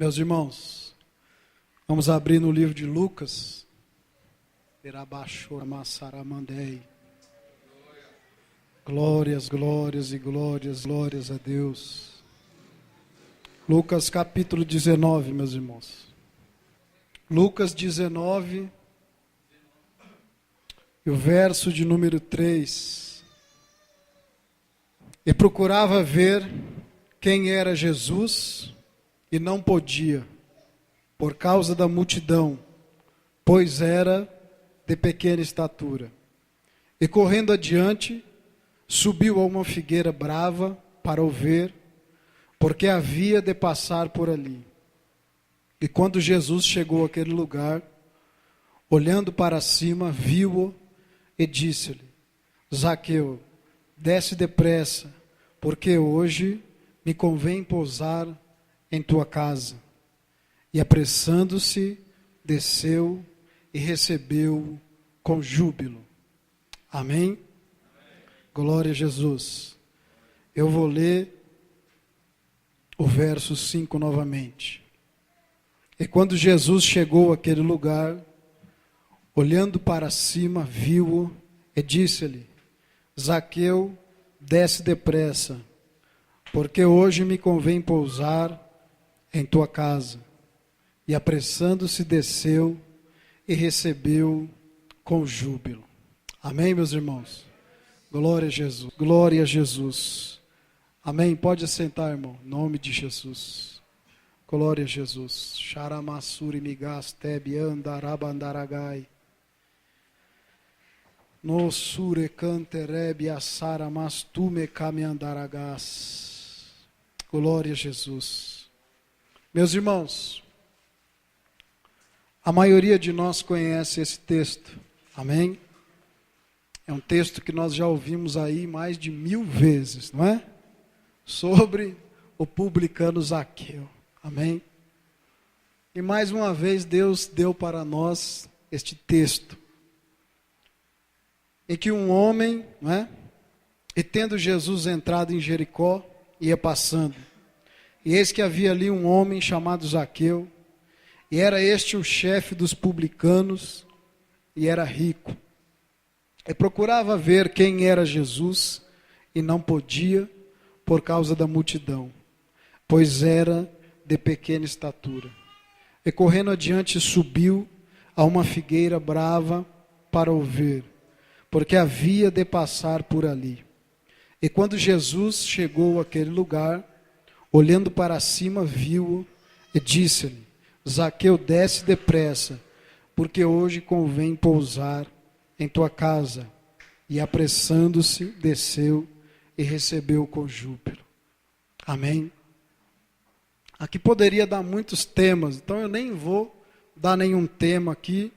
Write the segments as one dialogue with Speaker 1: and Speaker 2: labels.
Speaker 1: Meus irmãos, vamos abrir no livro de Lucas. Glórias, glórias e glórias, glórias a Deus. Lucas capítulo 19, meus irmãos. Lucas 19, e o verso de número 3. E procurava ver quem era Jesus, e não podia, por causa da multidão, pois era de pequena estatura. E correndo adiante, subiu a uma figueira brava para o ver, porque havia de passar por ali. E quando Jesus chegou àquele lugar, olhando para cima, viu-o e disse-lhe: Zaqueu, desce depressa, porque hoje me convém pousar em tua casa. E apressando-se, desceu e recebeu com júbilo. Amém? Glória a Jesus. Eu vou ler o verso 5 novamente. E quando Jesus chegou àquele lugar, olhando para cima, viu-o e disse-lhe: Zaqueu, desce depressa, porque hoje me convém pousar em tua casa. E apressando-se, desceu e recebeu com júbilo. Amém, meus irmãos? Glória a Jesus. Glória a Jesus. Amém. Pode assentar, irmão. Em nome de Jesus. Glória a Jesus. Charamassuri migas tebi andarabandaragai. No sure canterebi asara mastume caminhandaragas. Glória a Jesus. Meus irmãos, a maioria de nós conhece esse texto. Amém? É um texto que nós já ouvimos aí mais de 1000 vezes, não é? Sobre o publicano Zaqueu. Amém? E mais uma vez Deus deu para nós este texto, em que um homem, não é? E tendo Jesus entrado em Jericó, ia passando. E eis que havia ali um homem chamado Zaqueu, e era este o chefe dos publicanos, e era rico. E procurava ver quem era Jesus, e não podia, por causa da multidão, pois era de pequena estatura. E correndo adiante subiu a uma figueira brava para o ver, porque havia de passar por ali. E quando Jesus chegou àquele lugar, olhando para cima, viu-o e disse-lhe: Zaqueu, desce depressa, porque hoje convém pousar em tua casa. E apressando-se, desceu e recebeu com júbilo. Amém? Aqui poderia dar muitos temas, então eu nem vou dar nenhum tema aqui,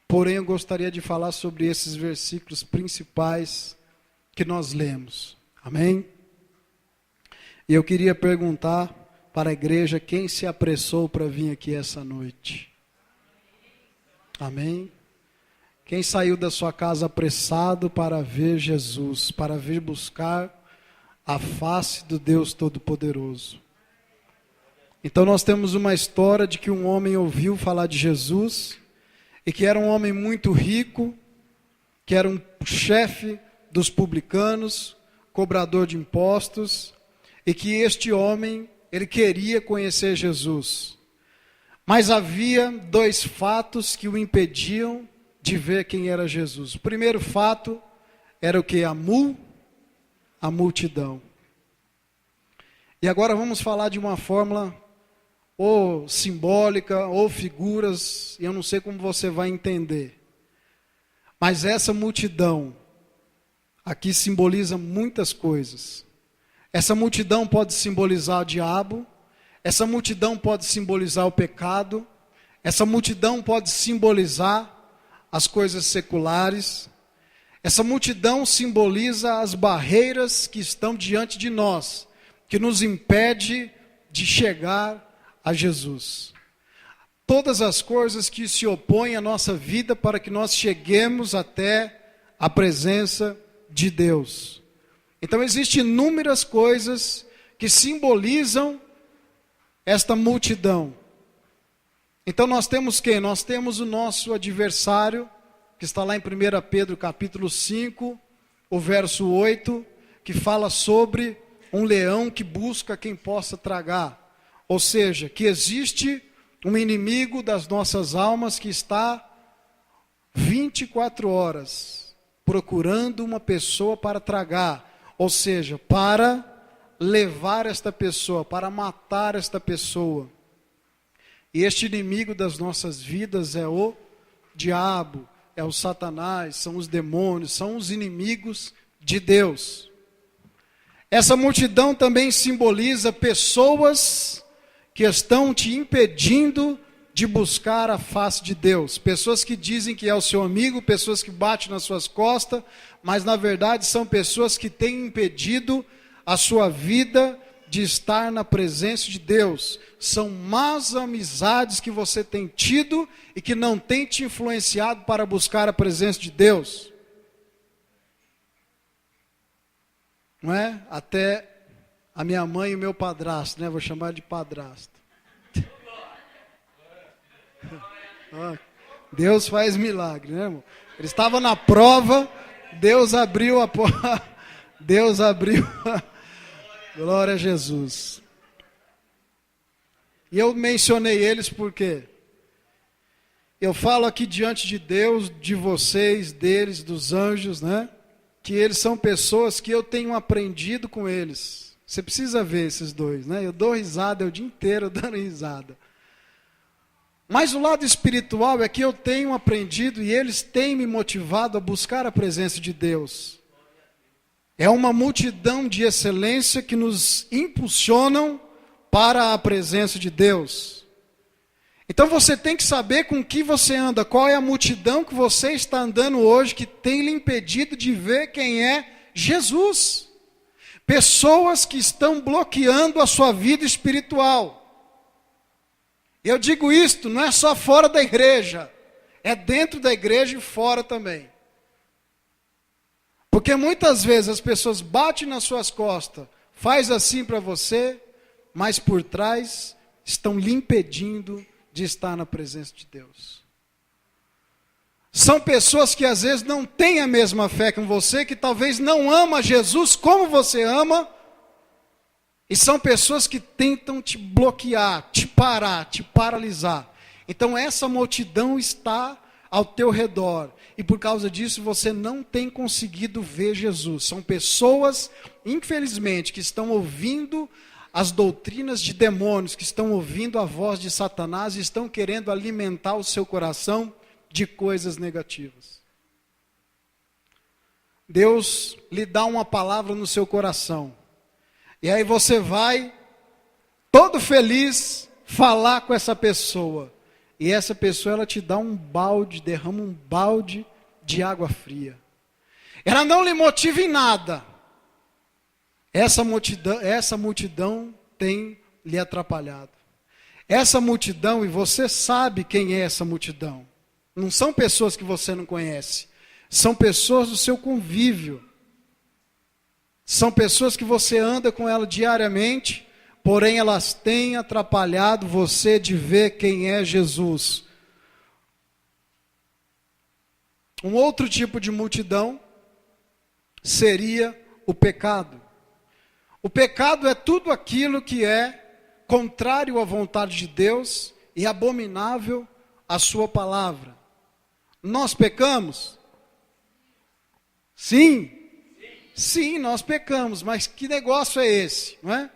Speaker 1: porém eu gostaria de falar sobre esses versículos principais que nós lemos. Amém? E eu queria perguntar para a igreja quem se apressou para vir aqui essa noite. Amém? Quem saiu da sua casa apressado para ver Jesus, para vir buscar a face do Deus Todo-Poderoso. Então nós temos uma história de que um homem ouviu falar de Jesus, e que era um homem muito rico, que era um chefe dos publicanos, cobrador de impostos, e que este homem, ele queria conhecer Jesus. Mas havia 2 fatos que o impediam de ver quem era Jesus. O primeiro fato era o que? A multidão. E agora vamos falar de uma fórmula ou simbólica, ou figuras, e eu não sei como você vai entender. Mas essa multidão aqui simboliza muitas coisas. Essa multidão pode simbolizar o diabo, essa multidão pode simbolizar o pecado, essa multidão pode simbolizar as coisas seculares, essa multidão simboliza as barreiras que estão diante de nós, que nos impede de chegar a Jesus. Todas as coisas que se opõem à nossa vida para que nós cheguemos até a presença de Deus. Então existem inúmeras coisas que simbolizam esta multidão. Então nós temos quem? Nós temos o nosso adversário, que está lá em 1 Pedro capítulo 5, o verso 8, que fala sobre um leão que busca quem possa tragar. Ou seja, que existe um inimigo das nossas almas que está 24 horas procurando uma pessoa para tragar. Ou seja, para levar esta pessoa, para matar esta pessoa. E este inimigo das nossas vidas é o diabo, é o Satanás, são os demônios, são os inimigos de Deus. Essa multidão também simboliza pessoas que estão te impedindo de buscar a face de Deus. Pessoas que dizem que é o seu amigo, pessoas que batem nas suas costas, mas na verdade são pessoas que têm impedido a sua vida de estar na presença de Deus. São más amizades que você tem tido e que não tem te influenciado para buscar a presença de Deus. Não é? Até a minha mãe e o meu padrasto, né? Vou chamar de padrasto. Deus faz milagre, né, irmão? Ele estava na prova, Deus abriu a porta. Deus abriu. Glória a Jesus. E eu mencionei eles porque eu falo aqui diante de Deus, de vocês, deles, dos anjos, né? Que eles são pessoas que eu tenho aprendido com eles. Você precisa ver esses dois, né? Eu dou risada o dia inteiro dando risada. Mas o lado espiritual é que eu tenho aprendido e eles têm me motivado a buscar a presença de Deus. É uma multidão de excelência que nos impulsionam para a presença de Deus. Então você tem que saber com que você anda, qual é a multidão que você está andando hoje que tem lhe impedido de ver quem é Jesus. Pessoas que estão bloqueando a sua vida espiritual. Eu digo isto, não é só fora da igreja, é dentro da igreja e fora também. Porque muitas vezes as pessoas batem nas suas costas, faz assim para você, mas por trás estão lhe impedindo de estar na presença de Deus. São pessoas que às vezes não têm a mesma fé que você, que talvez não ama Jesus como você ama, e são pessoas que tentam te bloquear, te parar, te paralisar. Então essa multidão está ao teu redor. E por causa disso você não tem conseguido ver Jesus. São pessoas, infelizmente, que estão ouvindo as doutrinas de demônios, que estão ouvindo a voz de Satanás e estão querendo alimentar o seu coração de coisas negativas. Deus lhe dá uma palavra no seu coração. E aí você vai, todo feliz, falar com essa pessoa. E essa pessoa, ela te dá um balde, derrama um balde de água fria. Ela não lhe motiva em nada. Essa multidão tem lhe atrapalhado. Essa multidão, e você sabe quem é essa multidão. Não são pessoas que você não conhece. São pessoas do seu convívio. São pessoas que você anda com ela diariamente, porém elas têm atrapalhado você de ver quem é Jesus. Um outro tipo de multidão seria o pecado. O pecado é tudo aquilo que é contrário à vontade de Deus e abominável à sua palavra. Nós pecamos? Sim. Sim, nós pecamos, mas que negócio é esse, não é?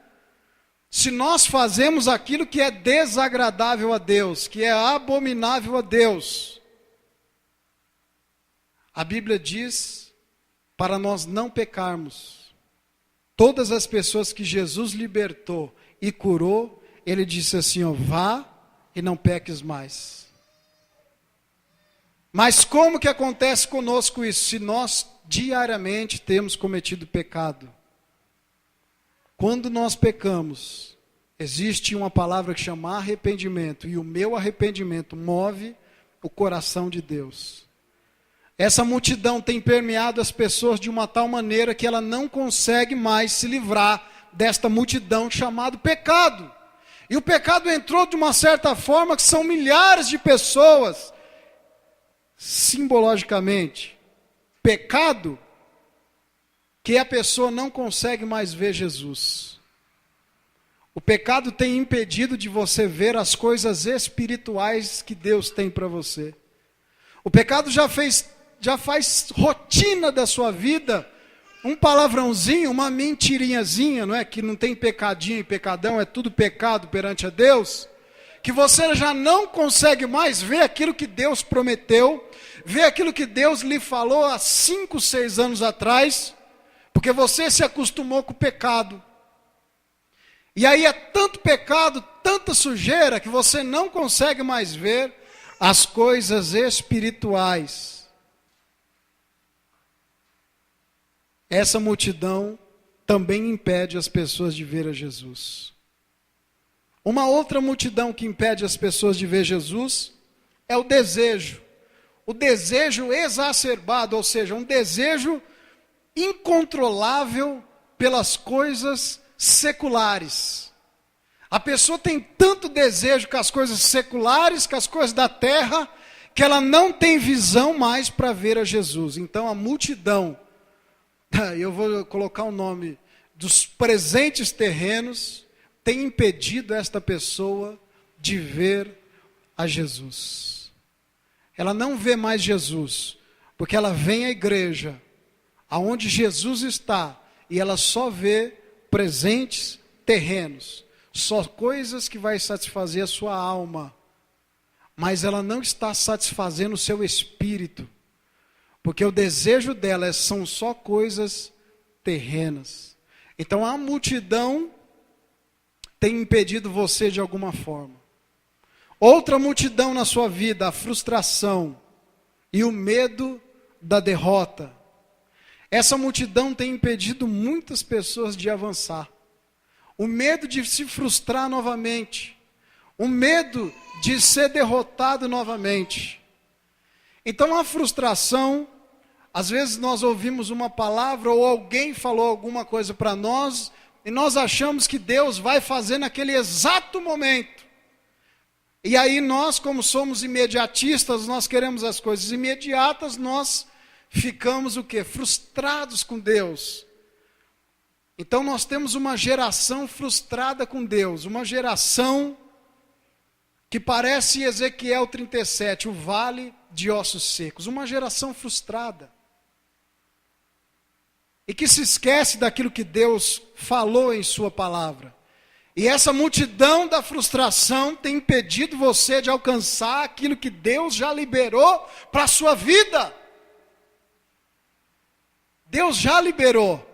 Speaker 1: Se nós fazemos aquilo que é desagradável a Deus, que é abominável a Deus, a Bíblia diz para nós não pecarmos. Todas as pessoas que Jesus libertou e curou, ele disse assim, ó, vá e não peques mais. Mas como que acontece conosco isso? Se nós diariamente temos cometido pecado. Quando nós pecamos, existe uma palavra que chama arrependimento. E o meu arrependimento move o coração de Deus. Essa multidão tem permeado as pessoas de uma tal maneira que ela não consegue mais se livrar desta multidão chamada pecado. E o pecado entrou de uma certa forma que são milhares de pessoas, simbologicamente. Pecado que a pessoa não consegue mais ver Jesus. O pecado tem impedido de você ver as coisas espirituais que Deus tem para você. O pecado já faz rotina da sua vida, um palavrãozinho, uma mentirinhazinha, não é? Que não tem pecadinho e pecadão, é tudo pecado perante a Deus. Que você já não consegue mais ver aquilo que Deus prometeu, ver aquilo que Deus lhe falou há 5, 6 anos atrás, porque você se acostumou com o pecado. E aí é tanto pecado, tanta sujeira, que você não consegue mais ver as coisas espirituais. Essa multidão também impede as pessoas de ver a Jesus. Uma outra multidão que impede as pessoas de ver Jesus é o desejo. O desejo exacerbado, ou seja, um desejo incontrolável pelas coisas seculares. A pessoa tem tanto desejo com as coisas seculares, com as coisas da terra, que ela não tem visão mais para ver a Jesus. Então a multidão, eu vou colocar o nome dos presentes terrenos, tem impedido esta pessoa de ver a Jesus. Ela não vê mais Jesus, porque ela vem à igreja, aonde Jesus está, e ela só vê presentes terrenos, só coisas que vai satisfazer a sua alma, mas ela não está satisfazendo o seu espírito, porque o desejo dela são só coisas terrenas. Então a multidão tem impedido você de alguma forma. Outra multidão na sua vida, a frustração e o medo da derrota. Essa multidão tem impedido muitas pessoas de avançar. O medo de se frustrar novamente. O medo de ser derrotado novamente. Então a frustração, às vezes nós ouvimos uma palavra ou alguém falou alguma coisa para nós e nós achamos que Deus vai fazer naquele exato momento. E aí nós, como somos imediatistas, nós queremos as coisas imediatas, nós ficamos o quê? Frustrados com Deus. Então nós temos uma geração frustrada com Deus, uma geração que parece Ezequiel 37, o vale de ossos secos, uma geração frustrada. E que se esquece daquilo que Deus falou em sua palavra. E essa multidão da frustração tem impedido você de alcançar aquilo que Deus já liberou para a sua vida. Deus já liberou.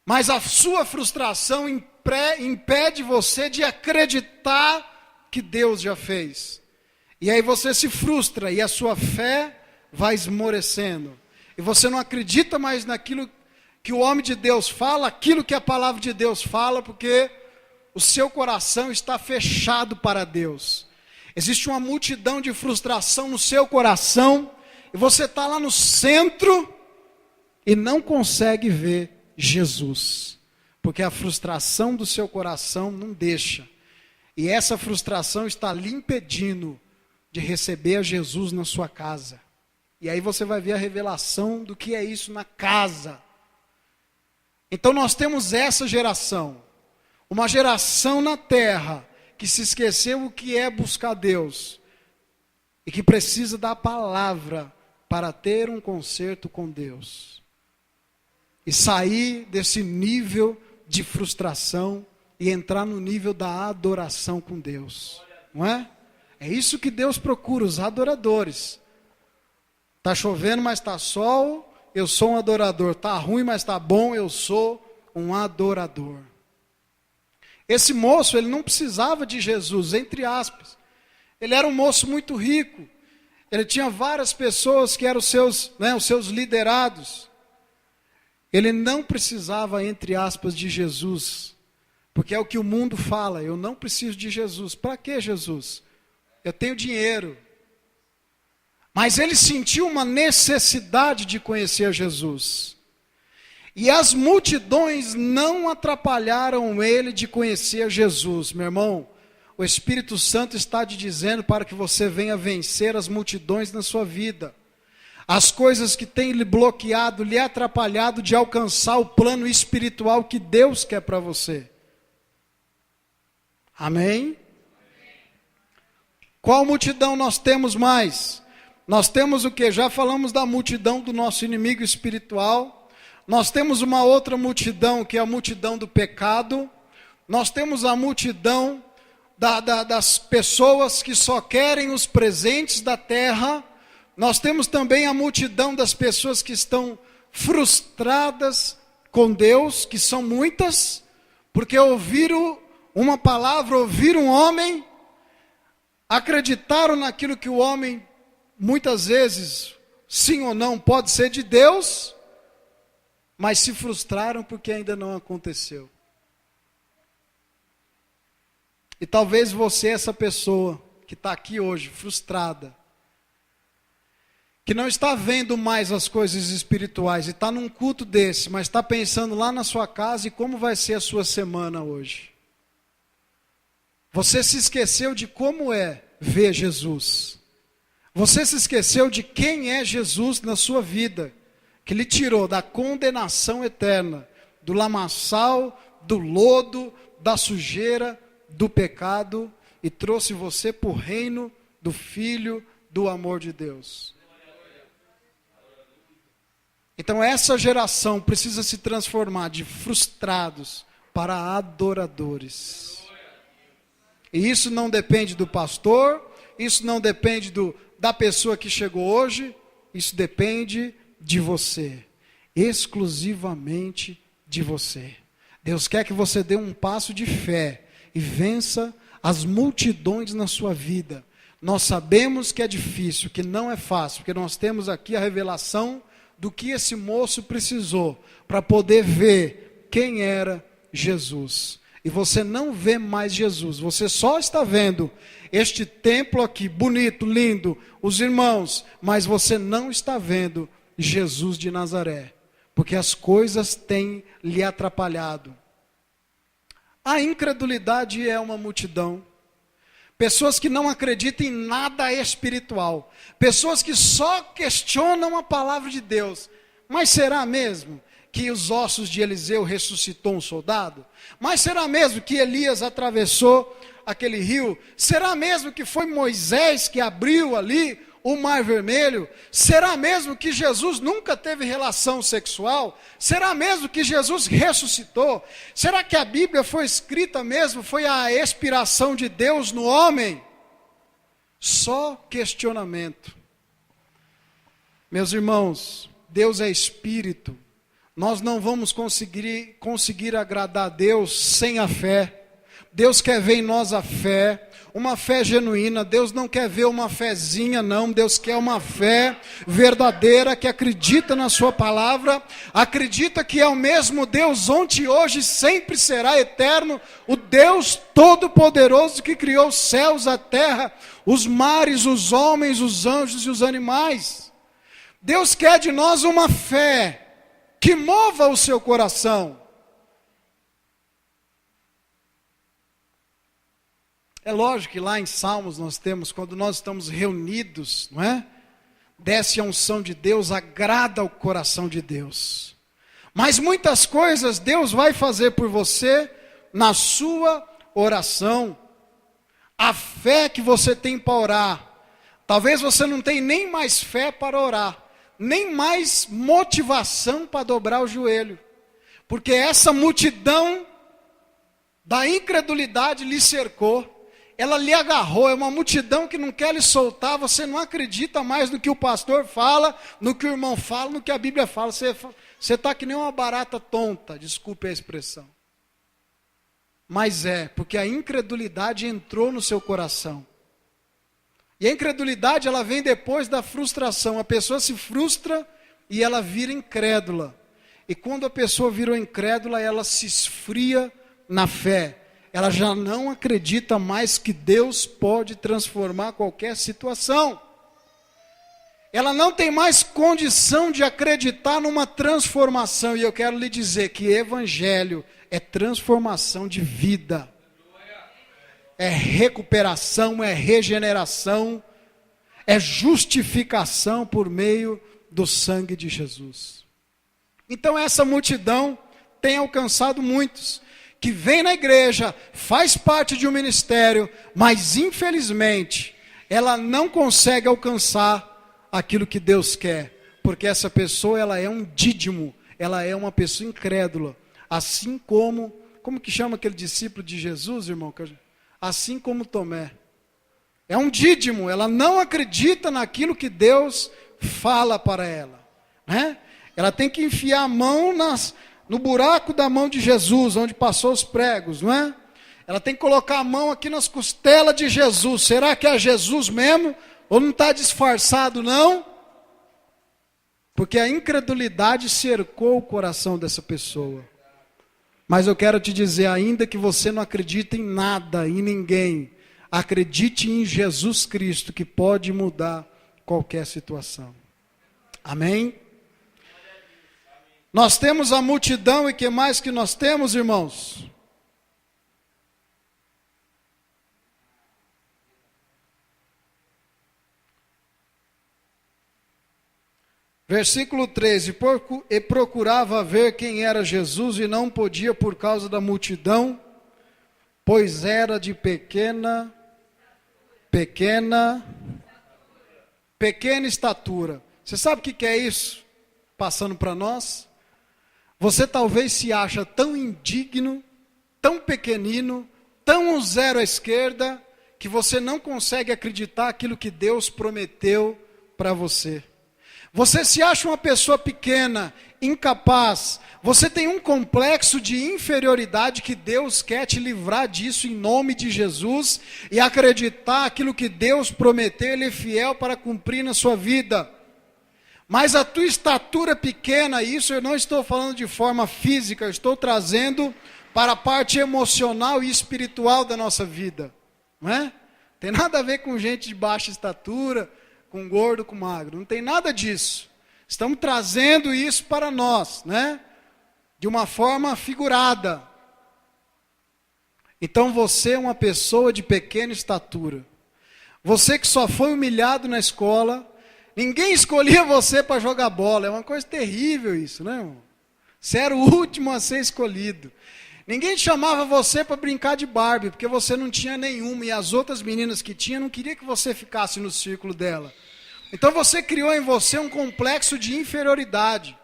Speaker 1: Mas a sua frustração impede você de acreditar que Deus já fez. E aí você se frustra e a sua fé vai esmorecendo. E você não acredita mais naquilo que o homem de Deus fala, aquilo que a palavra de Deus fala, porque o seu coração está fechado para Deus. Existe uma multidão de frustração no seu coração, e você está lá no centro e não consegue ver Jesus, porque a frustração do seu coração não deixa, e essa frustração está lhe impedindo de receber a Jesus na sua casa. E aí você vai ver a revelação do que é isso na casa. Então nós temos essa geração, uma geração na terra, que se esqueceu o que é buscar Deus, e que precisa da palavra para ter um concerto com Deus. E sair desse nível de frustração e entrar no nível da adoração com Deus. Não é? É isso que Deus procura, os adoradores. Está chovendo, mas está sol, eu sou um adorador. Está ruim, mas está bom, eu sou um adorador. Esse moço, ele não precisava de Jesus, entre aspas. Ele era um moço muito rico. Ele tinha várias pessoas que eram os seus liderados. Ele não precisava, entre aspas, de Jesus. Porque é o que o mundo fala, eu não preciso de Jesus. Para que Jesus? Eu tenho dinheiro. Mas ele sentiu uma necessidade de conhecer Jesus. E as multidões não atrapalharam ele de conhecer Jesus. Meu irmão, o Espírito Santo está te dizendo para que você venha vencer as multidões na sua vida. As coisas que têm lhe bloqueado, lhe atrapalhado de alcançar o plano espiritual que Deus quer para você. Amém? Qual multidão nós temos mais? Nós temos o que? Já falamos da multidão do nosso inimigo espiritual. Nós temos uma outra multidão, que é a multidão do pecado. Nós temos a multidão das pessoas que só querem os presentes da terra. Nós temos também a multidão das pessoas que estão frustradas com Deus, que são muitas, porque ouviram uma palavra, ouviram um homem, acreditaram naquilo que o homem, muitas vezes, sim ou não, pode ser de Deus, mas se frustraram porque ainda não aconteceu. E talvez você, essa pessoa que está aqui hoje, frustrada, que não está vendo mais as coisas espirituais, e está num culto desse, mas está pensando lá na sua casa e como vai ser a sua semana hoje. Você se esqueceu de como é ver Jesus. Você se esqueceu de quem é Jesus na sua vida, que lhe tirou da condenação eterna, do lamaçal, do lodo, da sujeira, do pecado, e trouxe você para o reino do Filho, do amor de Deus. Então essa geração precisa se transformar de frustrados para adoradores. E isso não depende do pastor, isso não depende da pessoa que chegou hoje, isso depende de você, exclusivamente de você. Deus quer que você dê um passo de fé e vença as multidões na sua vida. Nós sabemos que é difícil, que não é fácil, porque nós temos aqui a revelação do que esse moço precisou para poder ver quem era Jesus. E você não vê mais Jesus, você só está vendo este templo aqui, bonito, lindo, os irmãos, mas você não está vendo Jesus de Nazaré, porque as coisas têm lhe atrapalhado. A incredulidade é uma multidão. Pessoas que não acreditam em nada espiritual. Pessoas que só questionam a palavra de Deus. Mas será mesmo que os ossos de Eliseu ressuscitou um soldado? Mas será mesmo que Elias atravessou aquele rio? Será mesmo que foi Moisés que abriu ali o Mar Vermelho? Será mesmo que Jesus nunca teve relação sexual? Será mesmo que Jesus ressuscitou? Será que a Bíblia foi escrita mesmo? Foi a inspiração de Deus no homem? Só questionamento. Meus irmãos, Deus é Espírito. Nós não vamos conseguir agradar a Deus sem a fé. Deus quer ver em nós a fé, uma fé genuína. Deus não quer ver uma fezinha, não. Deus quer uma fé verdadeira, que acredita na sua palavra, acredita que é o mesmo Deus ontem, hoje, sempre será eterno, o Deus Todo-Poderoso que criou os céus, a terra, os mares, os homens, os anjos e os animais. Deus quer de nós uma fé que mova o seu coração. É lógico que lá em Salmos nós temos, quando nós estamos reunidos, não é? Desce a unção de Deus, agrada o coração de Deus. Mas muitas coisas Deus vai fazer por você na sua oração. A fé que você tem para orar. Talvez você não tenha nem mais fé para orar, nem mais motivação para dobrar o joelho. Porque essa multidão da incredulidade lhe cercou. Ela lhe agarrou, é uma multidão que não quer lhe soltar, você não acredita mais no que o pastor fala, no que o irmão fala, no que a Bíblia fala, você está que nem uma barata tonta, desculpe a expressão. Mas porque a incredulidade entrou no seu coração. E a incredulidade, ela vem depois da frustração, a pessoa se frustra e ela vira incrédula. E quando a pessoa vira incrédula, ela se esfria na fé. Ela já não acredita mais que Deus pode transformar qualquer situação. ela não tem mais condição de acreditar numa transformação. E eu quero lhe dizer que evangelho é transformação de vida, é recuperação, é regeneração, é justificação por meio do sangue de Jesus. Então essa multidão tem alcançado muitos, que vem na igreja, faz parte de um ministério, mas infelizmente ela não consegue alcançar aquilo que Deus quer, porque essa pessoa ela é um dídimo, ela é uma pessoa incrédula, assim como que chama aquele discípulo de Jesus, irmão? Assim como Tomé. É um dídimo, ela não acredita naquilo que Deus fala para ela, né? Ela tem que enfiar a mão no buraco da mão de Jesus, onde passou os pregos, não é? Ela tem que colocar a mão aqui nas costelas de Jesus. Será que é Jesus mesmo? Ou não está disfarçado, não? Porque a incredulidade cercou o coração dessa pessoa. Mas eu quero te dizer, ainda que você não acredite em nada, em ninguém, acredite em Jesus Cristo, que pode mudar qualquer situação. Amém? Nós temos a multidão, e que mais que nós temos, irmãos? Versículo 13, e procurava ver quem era Jesus, e não podia por causa da multidão, pois era de pequena estatura. Você sabe o que é isso? Passando para nós. Você talvez se acha tão indigno, tão pequenino, tão zero à esquerda, que você não consegue acreditar aquilo que Deus prometeu para você. Você se acha uma pessoa pequena, incapaz. Você tem um complexo de inferioridade que Deus quer te livrar disso em nome de Jesus e acreditar aquilo que Deus prometeu, Ele é fiel para cumprir na sua vida. Mas a tua estatura pequena, isso eu não estou falando de forma física, eu estou trazendo para a parte emocional e espiritual da nossa vida. Não é? Tem nada a ver com gente de baixa estatura, com gordo, com magro, não tem nada disso. Estamos trazendo isso para nós, né? De uma forma figurada. Então você é uma pessoa de pequena estatura. Você que só foi humilhado na escola, ninguém escolhia você para jogar bola, é uma coisa terrível isso, né, irmão? Você era o último a ser escolhido. Ninguém chamava você para brincar de Barbie, porque você não tinha nenhuma, e as outras meninas que tinham não queriam que você ficasse no círculo dela. Então você criou em você um complexo de inferioridade.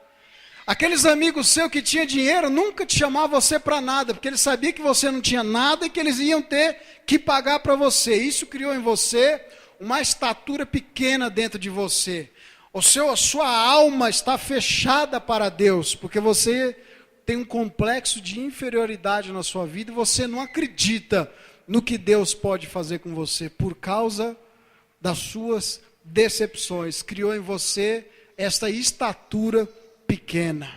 Speaker 1: Aqueles amigos seus que tinham dinheiro nunca te chamavam você para nada, porque eles sabiam que você não tinha nada e que eles iam ter que pagar para você. Isso criou em você uma estatura pequena dentro de você. A sua alma está fechada para Deus, porque você tem um complexo de inferioridade na sua vida e você não acredita no que Deus pode fazer com você por causa das suas decepções. Criou em você esta estatura pequena.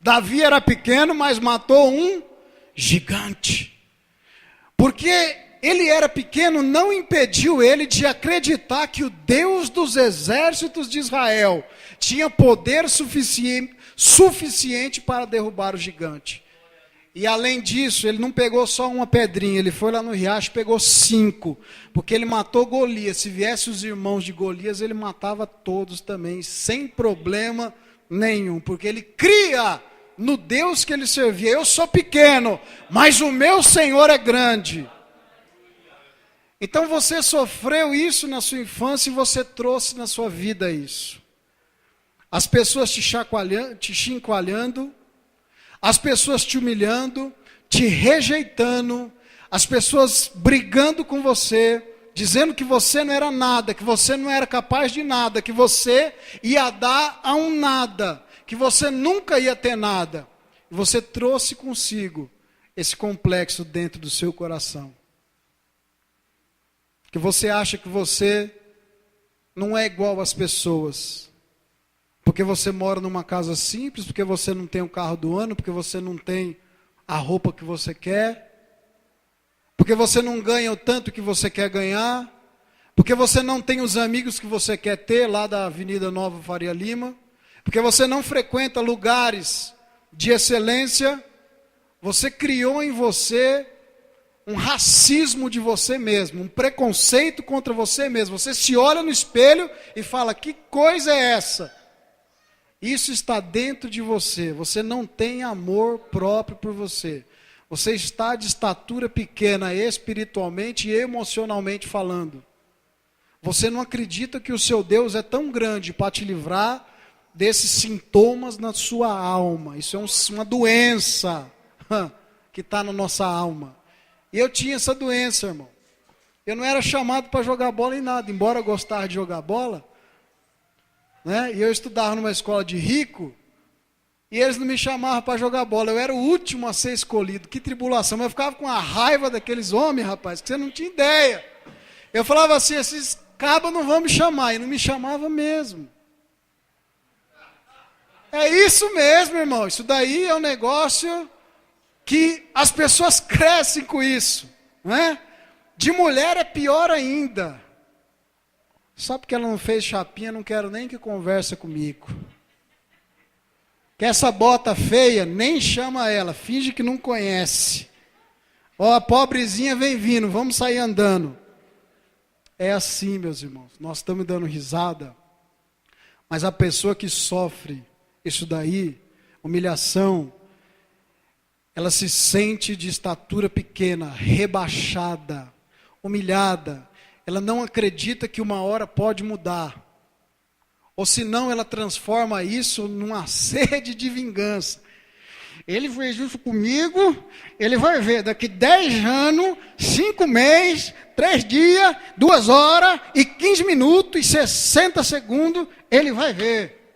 Speaker 1: Davi era pequeno, mas matou um gigante. Porque ele era pequeno, não impediu ele de acreditar que o Deus dos exércitos de Israel tinha poder suficiente para derrubar o gigante. E além disso, ele não pegou só uma pedrinha, ele foi lá no riacho e pegou 5, porque ele matou Golias. Se viesse os irmãos de Golias, ele matava todos também, sem problema nenhum, porque ele cria no Deus que ele servia. Eu sou pequeno, mas o meu Senhor é grande. Então você sofreu isso na sua infância e você trouxe na sua vida isso. As pessoas te chicoalhando, as pessoas te humilhando, te rejeitando, as pessoas brigando com você, dizendo que você não era nada, que você não era capaz de nada, que você ia dar a um nada, que você nunca ia ter nada. E você trouxe consigo esse complexo dentro do seu coração. Que você acha que você não é igual às pessoas. Porque você mora numa casa simples, porque você não tem o carro do ano, porque você não tem a roupa que você quer, porque você não ganha o tanto que você quer ganhar, Porque você não tem os amigos que você quer ter lá da Avenida Nova Faria Lima, porque você não frequenta lugares de excelência, você criou em você um racismo de você mesmo, um preconceito contra você mesmo. Você se olha no espelho e fala: que coisa é essa? Isso está dentro de você. Você não tem amor próprio por você. Você está de estatura pequena espiritualmente e emocionalmente falando. Você não acredita que o seu Deus é tão grande para te livrar desses sintomas na sua alma. Isso é uma doença que está na nossa alma. E eu tinha essa doença, irmão. Eu não era chamado para jogar bola em nada, embora eu gostasse de jogar bola. Né? E eu estudava numa escola de rico, e eles não me chamavam para jogar bola. Eu era o último a ser escolhido. Que tribulação. Mas eu ficava com a raiva daqueles homens, rapaz, que você não tinha ideia. Eu falava assim: esses cabas não vão me chamar. E não me chamava mesmo. É isso mesmo, irmão. Isso daí é um negócio que as pessoas crescem com isso. Né? De mulher é pior ainda. Só porque ela não fez chapinha, não quero nem que converse comigo. Que essa bota feia, nem chama ela, finge que não conhece. Ó, a pobrezinha vem vindo, vamos sair andando. É assim, meus irmãos, nós estamos dando risada, mas a pessoa que sofre isso daí, humilhação, ela se sente de estatura pequena, rebaixada, humilhada. Ela não acredita que uma hora pode mudar. Ou senão ela transforma isso numa sede de vingança. Ele fez isso comigo, ele vai ver daqui 10 anos, 5 meses, 3 dias, 2 horas e 15 minutos e 60 segundos, ele vai ver.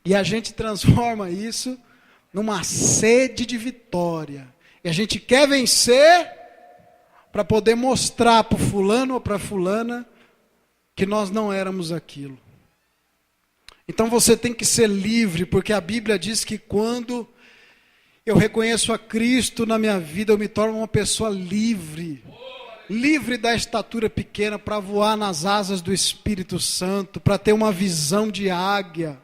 Speaker 1: E a gente transforma isso numa sede de vitória. E a gente quer vencer para poder mostrar para o fulano ou para a fulana que nós não éramos aquilo. Então você tem que ser livre, porque a Bíblia diz que quando eu reconheço a Cristo na minha vida, eu me torno uma pessoa livre. Livre da estatura pequena para voar nas asas do Espírito Santo, para ter uma visão de águia.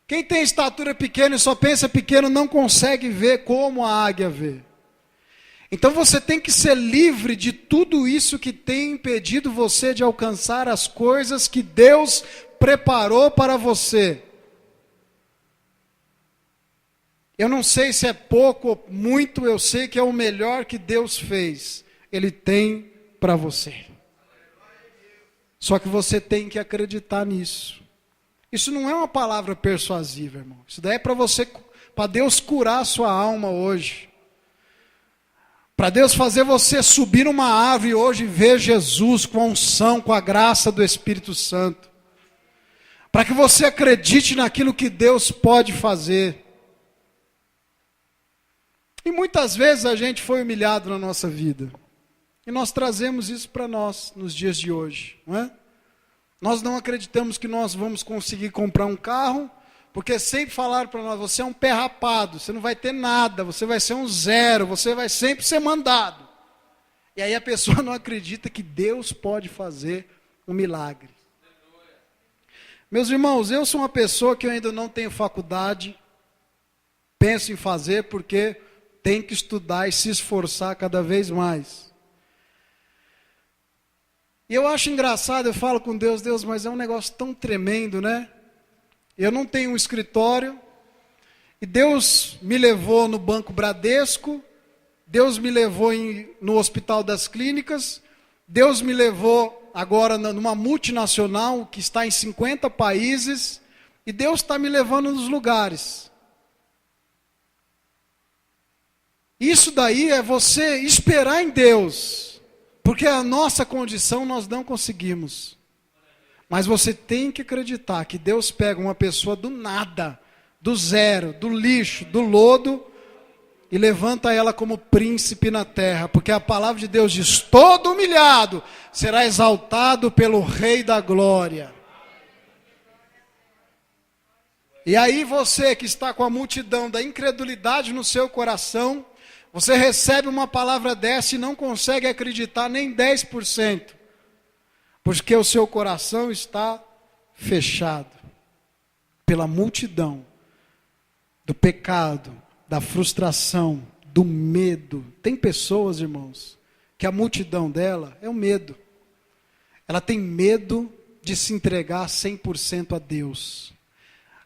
Speaker 1: Quem tem estatura pequena e só pensa pequeno não consegue ver como a águia vê. Então você tem que ser livre de tudo isso que tem impedido você de alcançar as coisas que Deus preparou para você. Eu não sei se é pouco ou muito, eu sei que é o melhor que Deus fez. Ele tem para você. Só que você tem que acreditar nisso. Isso não é uma palavra persuasiva, irmão. Isso daí é para Deus curar a sua alma hoje. Para Deus fazer você subir numa árvore hoje e ver Jesus com a unção, com a graça do Espírito Santo. Para que você acredite naquilo que Deus pode fazer. E muitas vezes a gente foi humilhado na nossa vida. E nós trazemos isso para nós nos dias de hoje, não é? Nós não acreditamos que nós vamos conseguir comprar um carro, porque sempre falaram para nós: você é um pé rapado, você não vai ter nada, você vai ser um zero, você vai sempre ser mandado. E aí a pessoa não acredita que Deus pode fazer um milagre. Meus irmãos, eu sou uma pessoa que eu ainda não tenho faculdade, penso em fazer porque tem que estudar e se esforçar cada vez mais. E eu acho engraçado, eu falo com Deus: Deus, mas é um negócio tão tremendo, né? Eu não tenho um escritório, e Deus me levou no Banco Bradesco, Deus me levou no Hospital das Clínicas, Deus me levou agora numa multinacional que está em 50 países, e Deus está me levando nos lugares. Isso daí é você esperar em Deus, porque a nossa condição nós não conseguimos. Mas você tem que acreditar que Deus pega uma pessoa do nada, do zero, do lixo, do lodo, e levanta ela como príncipe na terra, porque a palavra de Deus diz: todo humilhado será exaltado pelo Rei da Glória. E aí você que está com a multidão da incredulidade no seu coração, Você recebe uma palavra dessa e não consegue acreditar nem 10%, porque o seu coração está fechado pela multidão do pecado, da frustração, do medo. Tem pessoas, irmãos, que a multidão dela é o medo. Ela tem medo de se entregar 100% a Deus.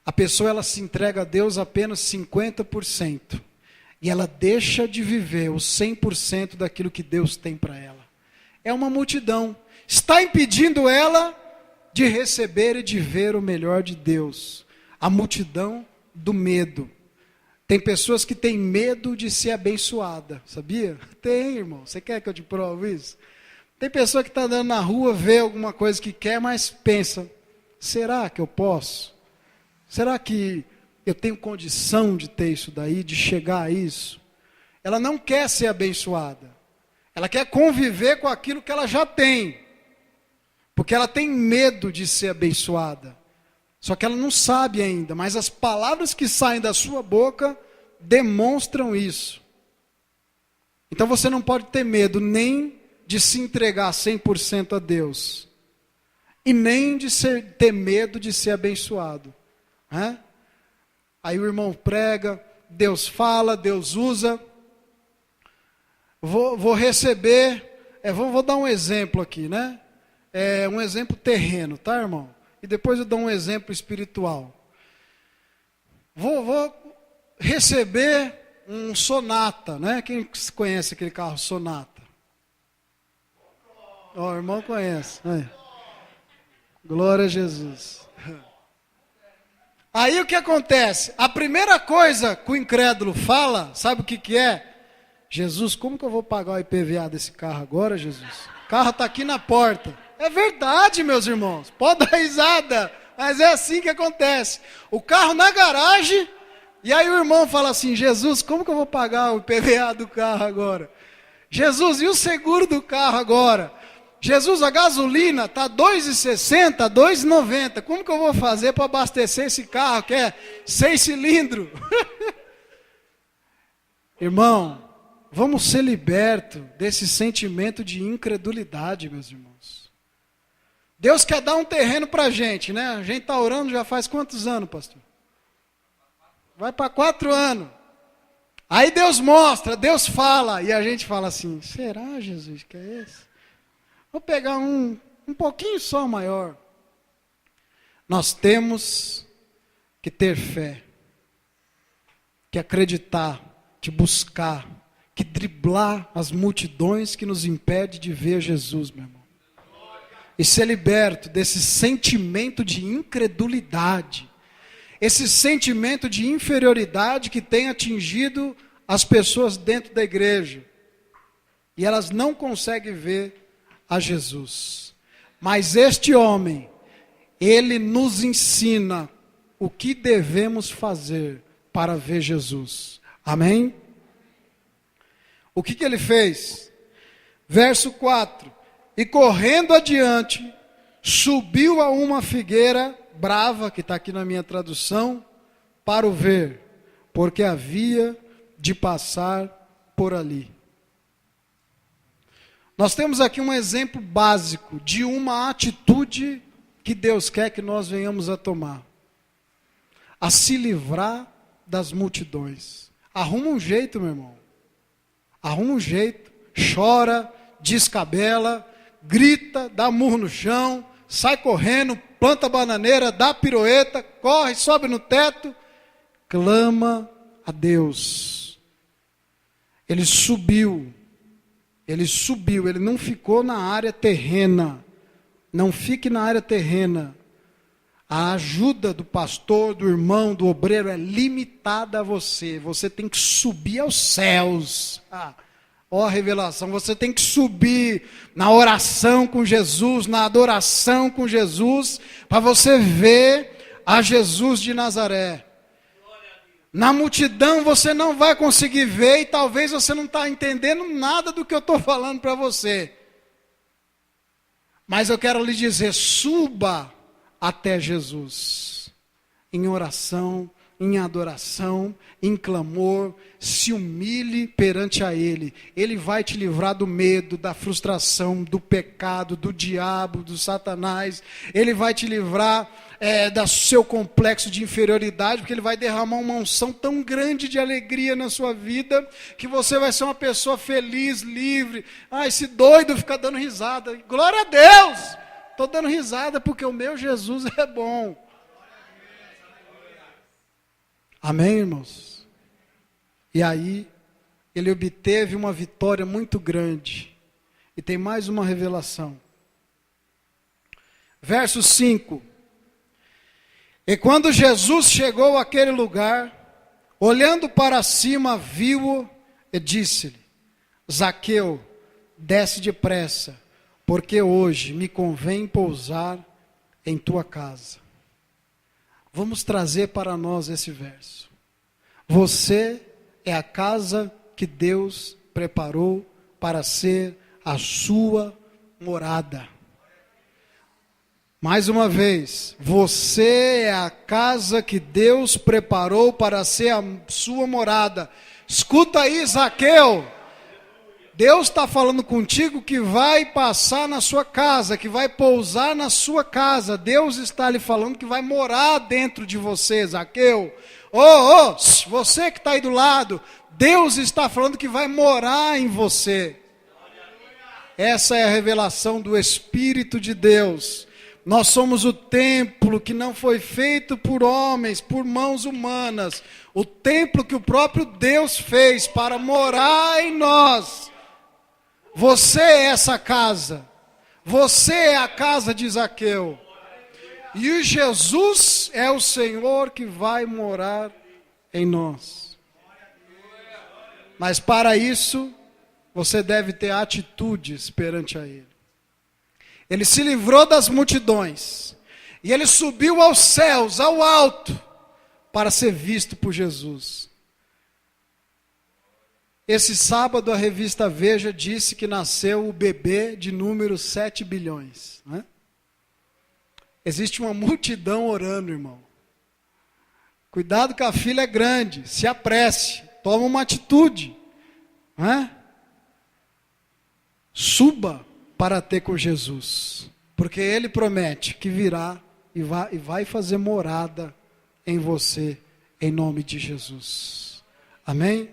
Speaker 1: A pessoa, ela se entrega a Deus apenas 50%. E ela deixa de viver os 100% daquilo que Deus tem para ela. É uma multidão. Está impedindo ela de receber e de ver o melhor de Deus. A multidão do medo. Tem pessoas que têm medo de ser abençoada, sabia? Tem, irmão. Você quer que eu te prove isso? Tem pessoa que está andando na rua, vê alguma coisa que quer, mas pensa, será que eu posso? Será que eu tenho condição de ter isso daí, de chegar a isso? Ela não quer ser abençoada. Ela quer conviver com aquilo que ela já tem. Porque ela tem medo de ser abençoada. Só que ela não sabe ainda, mas as palavras que saem da sua boca demonstram isso. Então você não pode ter medo nem de se entregar 100% a Deus. E nem de ter medo de ser abençoado. Né? Aí o irmão prega, Deus fala, Deus usa. Vou receber, vou dar um exemplo aqui, né? Um exemplo terreno, tá, irmão? E depois eu dou um exemplo espiritual. Vou receber um Sonata, né? Quem conhece aquele carro Sonata? O irmão conhece. Glória a Jesus. Aí o que acontece? A primeira coisa que o incrédulo fala, sabe o que é? Jesus, como que eu vou pagar o IPVA desse carro agora, Jesus? O carro está aqui na porta. É verdade, meus irmãos. Pode dar risada, mas é assim que acontece. O carro na garagem, e aí o irmão fala assim, Jesus, como que eu vou pagar o IPVA do carro agora? Jesus, e o seguro do carro agora? Jesus, a gasolina está R$ 2,60, R$ 2,90. Como que eu vou fazer para abastecer esse carro que é 6 cilindros? Irmão, vamos ser libertos desse sentimento de incredulidade, meus irmãos. Deus quer dar um terreno para a gente, né? A gente está orando já faz quantos anos, pastor? Vai para 4 anos. Aí Deus mostra, Deus fala, e a gente fala assim, será, Jesus, que é esse? Vou pegar um pouquinho só maior. Nós temos que ter fé, que acreditar, que buscar, que driblar as multidões que nos impedem de ver Jesus, meu irmão. E ser liberto desse sentimento de incredulidade, esse sentimento de inferioridade que tem atingido as pessoas dentro da igreja. E elas não conseguem ver a Jesus. Mas este homem, ele nos ensina o que devemos fazer para ver Jesus. Amém? O que ele fez? Verso 4. E correndo adiante, subiu a uma figueira brava, que está aqui na minha tradução, para o ver, porque havia de passar por ali. Nós temos aqui um exemplo básico de uma atitude que Deus quer que nós venhamos a tomar. A se livrar das multidões. Arruma um jeito, meu irmão. Arruma um jeito. Chora, descabela, grita, dá murro no chão, sai correndo, planta a bananeira, dá pirueta, corre, sobe no teto, clama a Deus. Ele subiu, ele não ficou na área terrena. Não fique na área terrena. A ajuda do pastor, do irmão, do obreiro é limitada a você. Você tem que subir aos céus. Ó a revelação, você tem que subir na oração com Jesus, na adoração com Jesus, para você ver a Jesus de Nazaré. Na multidão você não vai conseguir ver e talvez você não está entendendo nada do que eu estou falando para você. Mas eu quero lhe dizer, suba até Jesus, em oração, em adoração, em clamor, se humilhe perante a Ele. Ele vai te livrar do medo, da frustração, do pecado, do diabo, do Satanás. Ele vai te livrar do seu complexo de inferioridade, porque Ele vai derramar uma unção tão grande de alegria na sua vida, que você vai ser uma pessoa feliz, livre. Esse doido fica dando risada. Glória a Deus! Estou dando risada porque o meu Jesus é bom. Amém, irmãos? E aí, ele obteve uma vitória muito grande. E tem mais uma revelação. Verso 5. E quando Jesus chegou àquele lugar, olhando para cima, viu-o e disse-lhe: Zaqueu, desce depressa, porque hoje me convém pousar em tua casa. Vamos trazer para nós esse verso. Você é a casa que Deus preparou para ser a sua morada. Mais uma vez, você é a casa que Deus preparou para ser a sua morada. Escuta aí, Zaqueu. Deus está falando contigo que vai passar na sua casa, que vai pousar na sua casa. Deus está lhe falando que vai morar dentro de você, Zaqueu. Você que está aí do lado, Deus está falando que vai morar em você. Essa é a revelação do Espírito de Deus. Nós somos o templo que não foi feito por homens, por mãos humanas. O templo que o próprio Deus fez para morar em nós. Você é essa casa. Você é a casa de Zaqueu. E o Jesus é o Senhor que vai morar em nós. Mas para isso, você deve ter atitudes perante a Ele. Ele se livrou das multidões. E Ele subiu aos céus, ao alto, para ser visto por Jesus. Esse sábado a revista Veja disse que nasceu o bebê de número 7 bilhões. Né? Existe uma multidão orando, irmão. Cuidado que a fila é grande, se apresse, toma uma atitude. Né? Suba para ter com Jesus, porque Ele promete que virá e vai fazer morada em você, em nome de Jesus. Amém?